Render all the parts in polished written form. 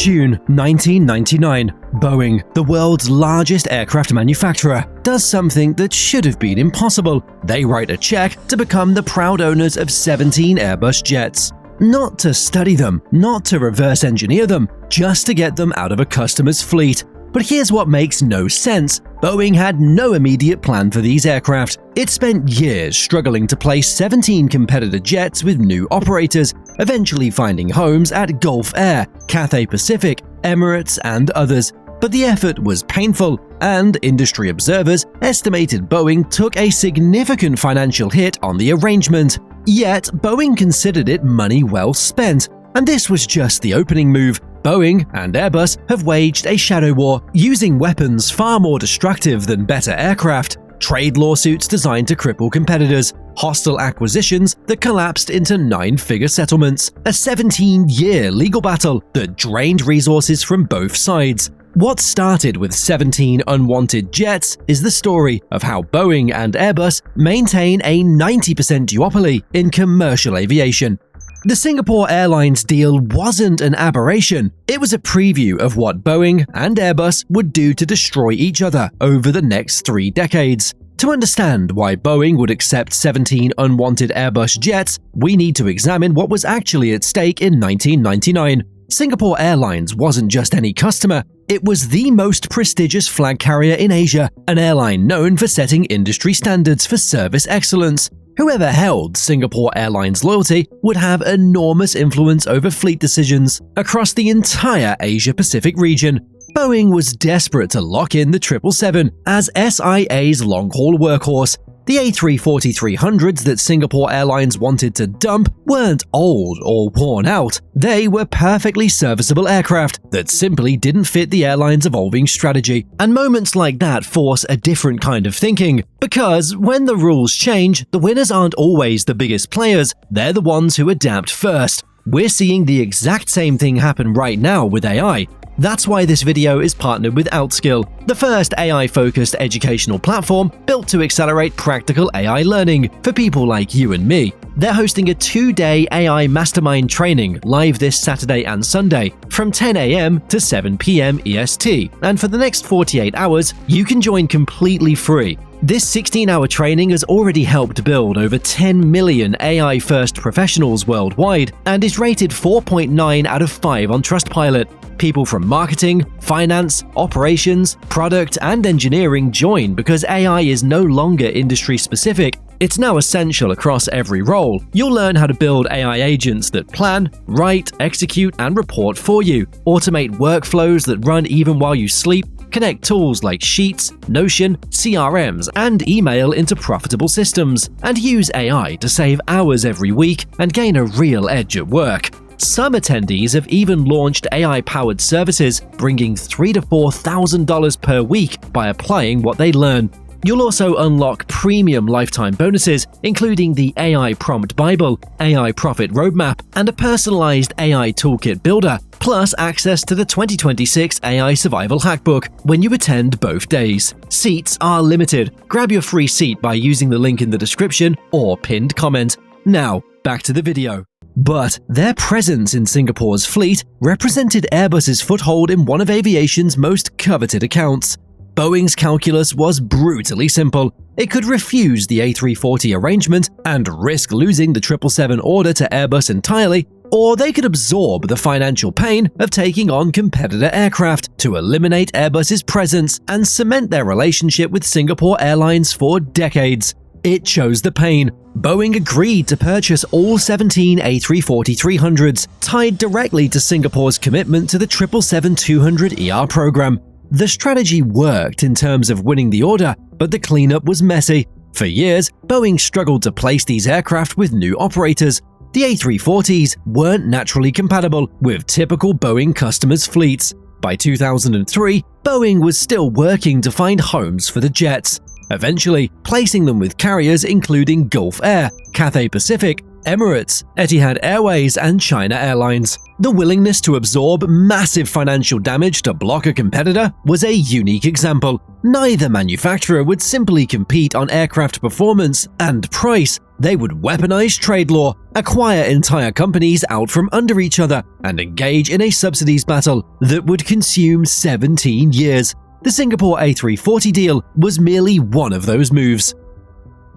June 1999, Boeing, the world's largest aircraft manufacturer, does something that should have been impossible. They write a check to become the proud owners of 17 Airbus jets. Not to study them, not to reverse engineer them, just to get them out of a customer's fleet. But here's what makes no sense. Boeing had no immediate plan for these aircraft. It spent years struggling to place 17 competitor jets with new operators, eventually finding homes at Gulf Air, Cathay Pacific, Emirates, and others. But the effort was painful, and industry observers estimated Boeing took a significant financial hit on the arrangement. Yet, Boeing considered it money well spent. And this was just the opening move. Boeing and Airbus have waged a shadow war, using weapons far more destructive than better aircraft, trade lawsuits designed to cripple competitors, hostile acquisitions that collapsed into 9-figure settlements, a 17-year legal battle that drained resources from both sides. What started with 17 unwanted jets is the story of how Boeing and Airbus maintain a 90% duopoly in commercial aviation. The Singapore Airlines deal wasn't an aberration, it was a preview of what Boeing and Airbus would do to destroy each other over the next 3 decades. To understand why Boeing would accept 17 unwanted Airbus jets, we need to examine what was actually at stake in 1999. Singapore Airlines wasn't just any customer, it was the most prestigious flag carrier in Asia, an airline known for setting industry standards for service excellence. Whoever held Singapore Airlines loyalty would have enormous influence over fleet decisions across the entire Asia-Pacific region. Boeing was desperate to lock in the 777 as SIA's long-haul workhorse. The A340’s that Singapore Airlines wanted to dump weren't old or worn out. They were perfectly serviceable aircraft that simply didn't fit the airline's evolving strategy. And moments like that force a different kind of thinking. Because when the rules change, the winners aren't always the biggest players, they're the ones who adapt first. We're seeing the exact same thing happen right now with AI. That's why this video is partnered with Outskill, the first AI-focused educational platform built to accelerate practical AI learning for people like you and me. They're hosting a 2-day AI mastermind training live this Saturday and Sunday from 10 a.m. to 7 p.m. EST, and for the next 48 hours, you can join completely free. This 16-hour training has already helped build over 10 million AI-first professionals worldwide and is rated 4.9 out of 5 on Trustpilot. People from marketing, finance, operations, product, and engineering join because AI is no longer industry-specific. It's now essential across every role. You'll learn how to build AI agents that plan, write, execute, and report for you, automate workflows that run even while you sleep, connect tools like Sheets, Notion, CRMs, and email into profitable systems, and use AI to save hours every week and gain a real edge at work. Some attendees have even launched AI-powered services, bringing $3,000 to $4,000 per week by applying what they learn. You'll also unlock premium lifetime bonuses, including the AI Prompt Bible, AI Profit Roadmap, and a personalized AI Toolkit Builder, plus access to the 2026 AI Survival Hackbook when you attend both days. Seats are limited. Grab your free seat by using the link in the description or pinned comment. Now, back to the video. But their presence in Singapore's fleet represented Airbus's foothold in one of aviation's most coveted accounts. Boeing's calculus was brutally simple. It could refuse the A340 arrangement and risk losing the 777 order to Airbus entirely, or they could absorb the financial pain of taking on competitor aircraft to eliminate Airbus's presence and cement their relationship with Singapore Airlines for decades. It chose the pain. Boeing agreed to purchase all 17 A340-300s, tied directly to Singapore's commitment to the 777-200ER program. The strategy worked in terms of winning the order, but the cleanup was messy. For years, Boeing struggled to place these aircraft with new operators. The A340s weren't naturally compatible with typical Boeing customers' fleets. By 2003, Boeing was still working to find homes for the jets, eventually placing them with carriers including Gulf Air, Cathay Pacific, Emirates, Etihad Airways, and China Airlines. The willingness to absorb massive financial damage to block a competitor was a unique example. Neither manufacturer would simply compete on aircraft performance and price. They would weaponize trade law, acquire entire companies out from under each other, and engage in a subsidies battle that would consume 17 years. The Singapore A340 deal was merely one of those moves.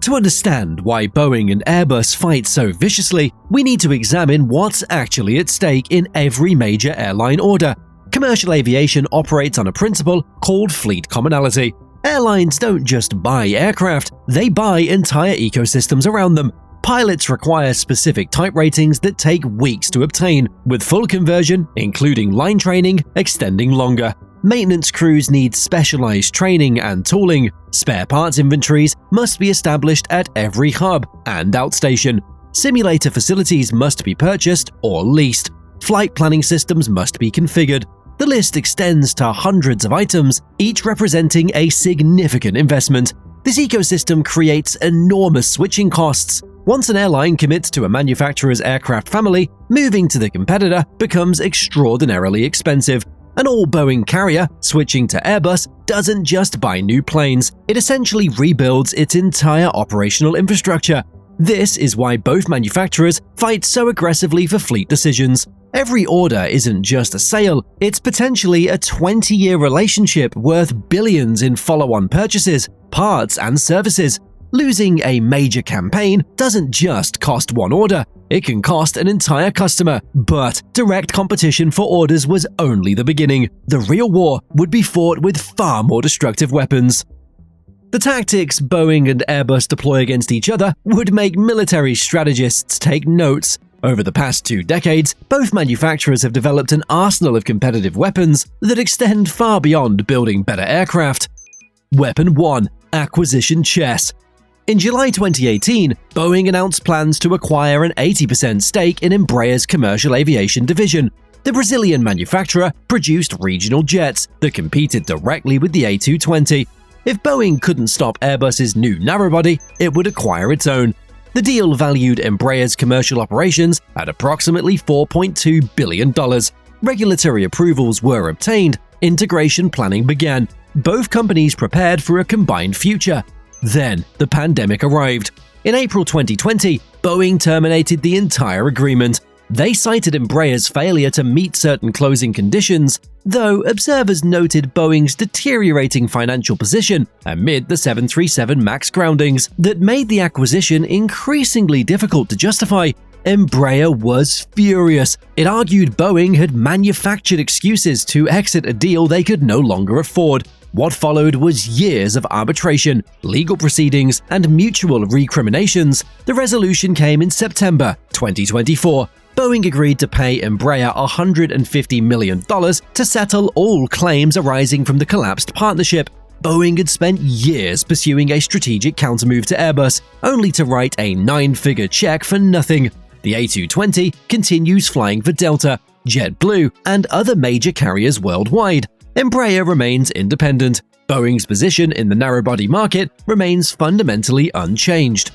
To understand why Boeing and Airbus fight so viciously, we need to examine what's actually at stake in every major airline order. Commercial aviation operates on a principle called fleet commonality. Airlines don't just buy aircraft, they buy entire ecosystems around them. Pilots require specific type ratings that take weeks to obtain, with full conversion, including line training, extending longer. Maintenance crews need specialized training and tooling. Spare parts inventories must be established at every hub and outstation. Simulator facilities must be purchased or leased. Flight planning systems must be configured. The list extends to hundreds of items, each representing a significant investment. This ecosystem creates enormous switching costs. Once an airline commits to a manufacturer's aircraft family, moving to the competitor becomes extraordinarily expensive. An all-Boeing carrier switching to Airbus doesn't just buy new planes, it essentially rebuilds its entire operational infrastructure. This is why both manufacturers fight so aggressively for fleet decisions. Every order isn't just a sale, it's potentially a 20-year relationship worth billions in follow-on purchases, parts, and services. Losing a major campaign doesn't just cost one order, it can cost an entire customer. But direct competition for orders was only the beginning. The real war would be fought with far more destructive weapons. The tactics Boeing and Airbus deploy against each other would make military strategists take notes. Over the past 2 decades, both manufacturers have developed an arsenal of competitive weapons that extend far beyond building better aircraft. Weapon 1: Acquisition Chess. In July 2018, Boeing announced plans to acquire an 80% stake in Embraer's commercial aviation division. The Brazilian manufacturer produced regional jets that competed directly with the A220. If Boeing couldn't stop Airbus's new narrowbody, it would acquire its own. The deal valued Embraer's commercial operations at approximately $4.2 billion. Regulatory approvals were obtained, integration planning began. Both companies prepared for a combined future. Then, the pandemic arrived. In April 2020, Boeing terminated the entire agreement. They cited Embraer's failure to meet certain closing conditions, though observers noted Boeing's deteriorating financial position amid the 737 MAX groundings that made the acquisition increasingly difficult to justify. Embraer was furious. It argued Boeing had manufactured excuses to exit a deal they could no longer afford. What followed was years of arbitration, legal proceedings, and mutual recriminations. The resolution came in September 2024. Boeing agreed to pay Embraer $150 million to settle all claims arising from the collapsed partnership. Boeing had spent years pursuing a strategic countermove to Airbus, only to write a 9-figure check for nothing. The A220 continues flying for Delta, JetBlue, and other major carriers worldwide. Embraer remains independent. Boeing's position in the narrowbody market remains fundamentally unchanged.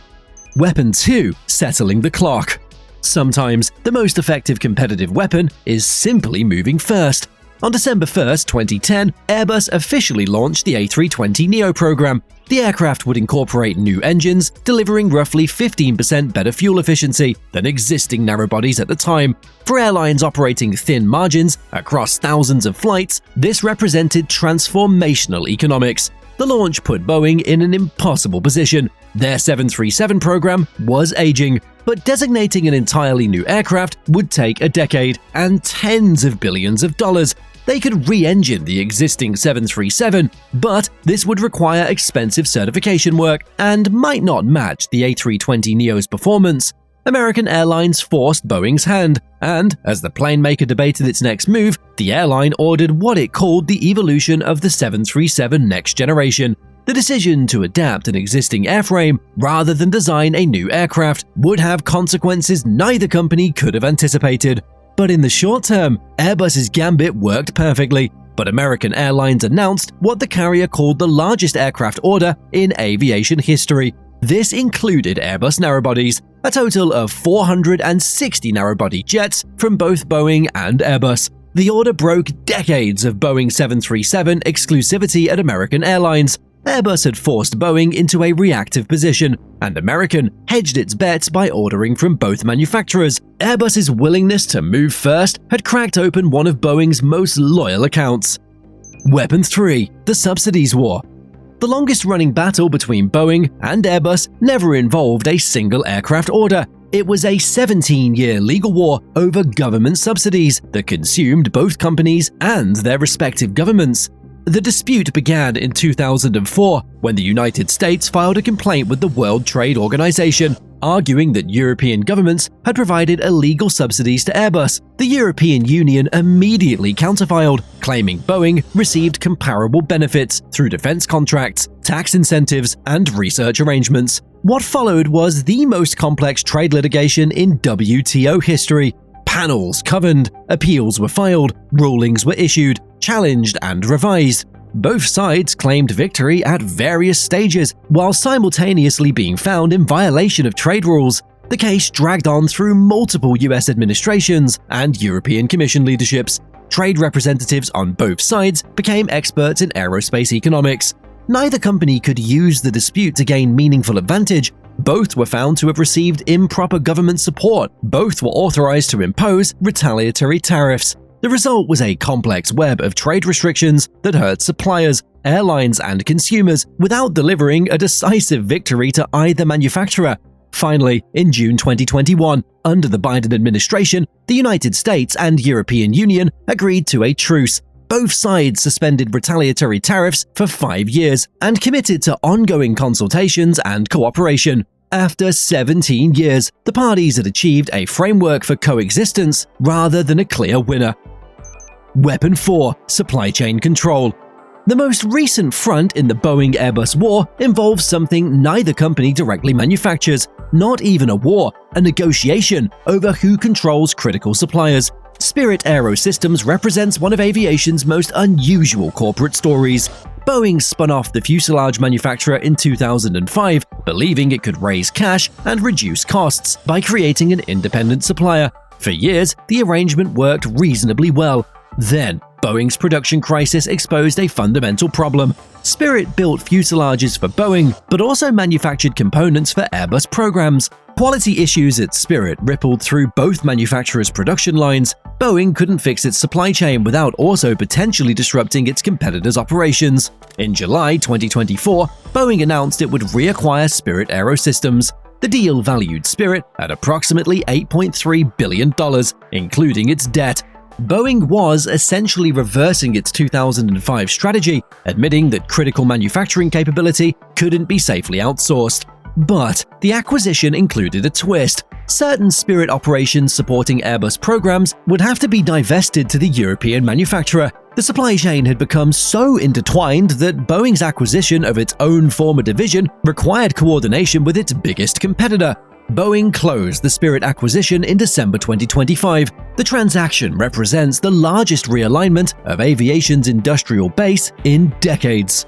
Weapon 2: Settling the clock. Sometimes, the most effective competitive weapon is simply moving first. On December 1, 2010, Airbus officially launched the A320neo program. The aircraft would incorporate new engines, delivering roughly 15% better fuel efficiency than existing narrowbodies at the time. For airlines operating thin margins across thousands of flights, this represented transformational economics. The launch put Boeing in an impossible position. Their 737 program was aging, but designating an entirely new aircraft would take a decade and tens of billions of dollars. They could re-engine the existing 737, but this would require expensive certification work and might not match the A320neo's performance. American Airlines forced Boeing's hand, and as the plane maker debated its next move, the airline ordered what it called the evolution of the 737 next generation. The decision to adapt an existing airframe rather than design a new aircraft would have consequences neither company could have anticipated. But in the short term, Airbus's gambit worked perfectly, but American Airlines announced what the carrier called the largest aircraft order in aviation history. This included Airbus narrowbodies. a total of 460 narrow-body jets from both Boeing and Airbus. The order broke decades of Boeing 737 exclusivity at American Airlines. Airbus had forced Boeing into a reactive position, and American hedged its bets by ordering from both manufacturers. Airbus's willingness to move first had cracked open one of Boeing's most loyal accounts. Weapon 3. The Subsidies War. The longest-running battle between Boeing and Airbus never involved a single aircraft order. It was a 17-year legal war over government subsidies that consumed both companies and their respective governments. The dispute began in 2004 when the United States filed a complaint with the World Trade Organization, arguing that European governments had provided illegal subsidies to Airbus. The European Union immediately counterfiled, claiming Boeing received comparable benefits through defense contracts, tax incentives, and research arrangements. What followed was the most complex trade litigation in WTO history. Panels convened, appeals were filed, rulings were issued, challenged and revised. Both sides claimed victory at various stages, while simultaneously being found in violation of trade rules. The case dragged on through multiple US administrations and European Commission leaderships. Trade representatives on both sides became experts in aerospace economics. Neither company could use the dispute to gain meaningful advantage. Both were found to have received improper government support. Both were authorized to impose retaliatory tariffs. The result was a complex web of trade restrictions that hurt suppliers, airlines, and consumers without delivering a decisive victory to either manufacturer. Finally, in June 2021, under the Biden administration, the United States and European Union agreed to a truce. Both sides suspended retaliatory tariffs for 5 years and committed to ongoing consultations and cooperation. After 17 years, the parties had achieved a framework for coexistence rather than a clear winner. Weapon 4. Supply chain control. The most recent front in the Boeing-Airbus war involves something neither company directly manufactures, not even a war, a negotiation over who controls critical suppliers. Spirit AeroSystems represents one of aviation's most unusual corporate stories. Boeing spun off the fuselage manufacturer in 2005, believing it could raise cash and reduce costs by creating an independent supplier. For years, the arrangement worked reasonably well. Then, Boeing's production crisis exposed a fundamental problem. Spirit built fuselages for Boeing, but also manufactured components for Airbus programs. Quality issues at Spirit rippled through both manufacturers' production lines. Boeing couldn't fix its supply chain without also potentially disrupting its competitors' operations. In July 2024, Boeing announced it would reacquire Spirit AeroSystems. The deal valued Spirit at approximately $8.3 billion, including its debt. Boeing was essentially reversing its 2005 strategy, admitting that critical manufacturing capability couldn't be safely outsourced. But the acquisition included a twist. Certain Spirit operations supporting Airbus programs would have to be divested to the European manufacturer. The supply chain had become so intertwined that Boeing's acquisition of its own former division required coordination with its biggest competitor. Boeing closed the Spirit acquisition in December 2025. The transaction represents the largest realignment of aviation's industrial base in decades.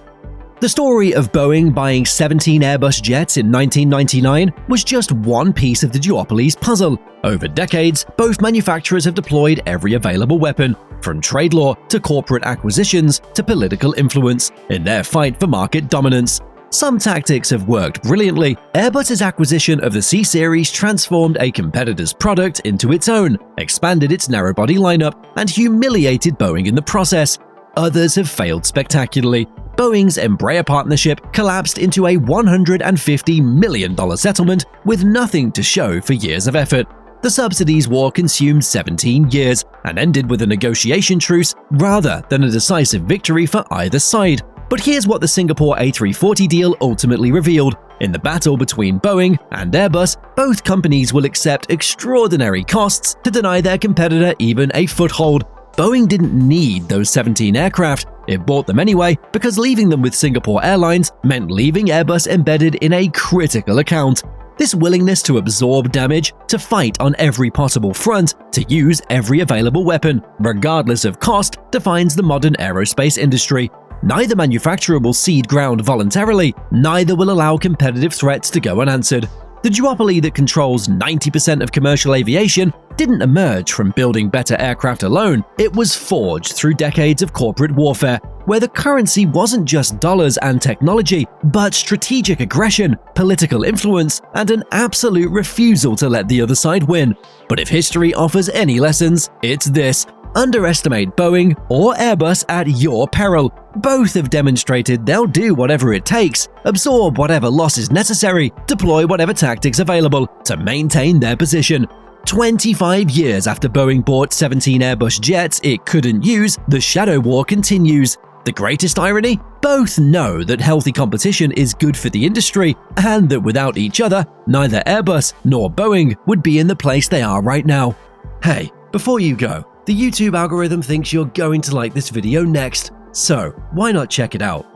The story of Boeing buying 17 Airbus jets in 1999 was just one piece of the duopoly's puzzle. Over decades, both manufacturers have deployed every available weapon, from trade law to corporate acquisitions to political influence, in their fight for market dominance. Some tactics have worked brilliantly. Airbus's acquisition of the C-Series transformed a competitor's product into its own, expanded its narrow-body lineup, and humiliated Boeing in the process. Others have failed spectacularly. Boeing's Embraer partnership collapsed into a $150 million settlement with nothing to show for years of effort. The subsidies war consumed 17 years and ended with a negotiation truce rather than a decisive victory for either side. But here's what the Singapore A340 deal ultimately revealed. In the battle between Boeing and Airbus, both companies will accept extraordinary costs to deny their competitor even a foothold. Boeing didn't need those 17 aircraft. It bought them anyway because leaving them with Singapore Airlines meant leaving Airbus embedded in a critical account. This willingness to absorb damage, to fight on every possible front, to use every available weapon, regardless of cost, defines the modern aerospace industry. Neither manufacturer will cede ground voluntarily, neither will allow competitive threats to go unanswered. The duopoly that controls 90% of commercial aviation didn't emerge from building better aircraft alone. It was forged through decades of corporate warfare, where the currency wasn't just dollars and technology, but strategic aggression, political influence, and an absolute refusal to let the other side win. But if history offers any lessons, it's this: underestimate Boeing or Airbus at your peril. Both have demonstrated they'll do whatever it takes, absorb whatever loss is necessary, deploy whatever tactics available to maintain their position. 25 years after Boeing bought 17 Airbus jets it couldn't use, the shadow war continues. The greatest irony? Both know that healthy competition is good for the industry, and that without each other, neither Airbus nor Boeing would be in the place they are right now. Hey, before you go, the YouTube algorithm thinks you're going to like this video next, so why not check it out?